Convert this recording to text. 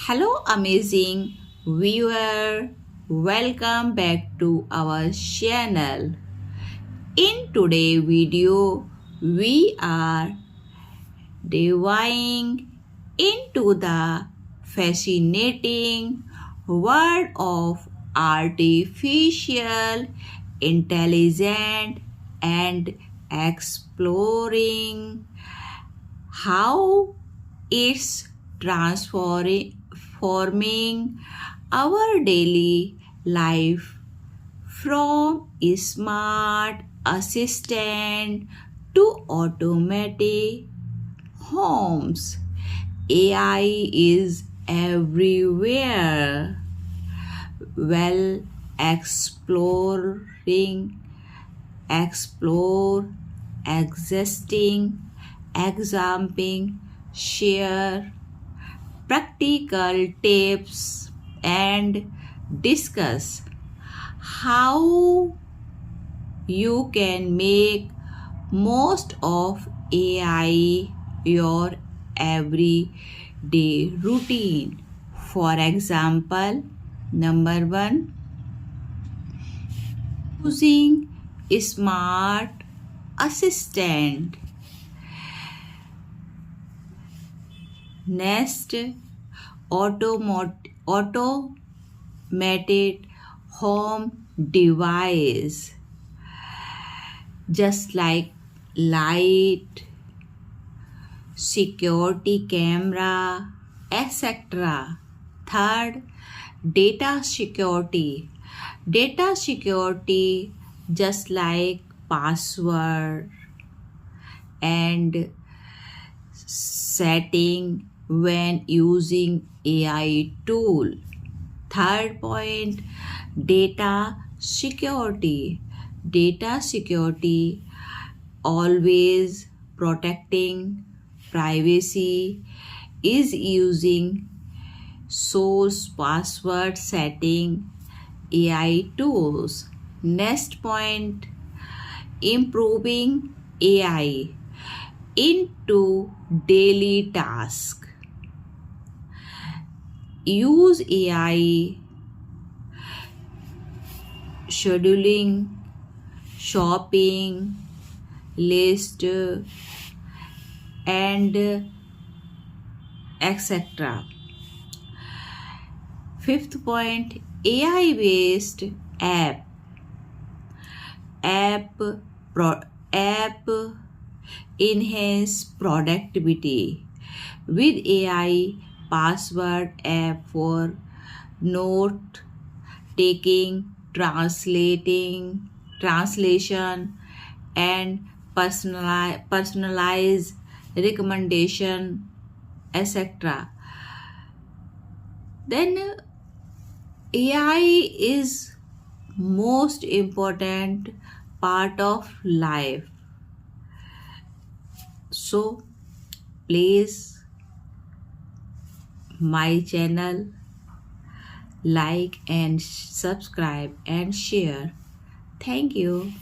Hello, amazing viewer. Welcome back to our channel. In today's video, we are diving into the fascinating world of artificial intelligence and exploring how it's transforming our daily life from smart assistant to automatic homes. AI is everywhere. Well, explore, existing, examining, share practical tips and discuss how you can make most of AI your everyday routine. For example, number one, using smart assistant. Next, automated home device just like light, security camera, etc. Third, data security. Data security just like password and setting when using AI tool. Third point, data security. Data security always protecting privacy is using source password setting AI tools. Next point, improving AI into daily task. Use AI scheduling, shopping, list, and etc. Fifth point, AI based app enhance productivity with AI password app for note taking, translation and personalized recommendation, etc. Then AI is most important part of life. So please my channel, like and subscribe and share. Thank you.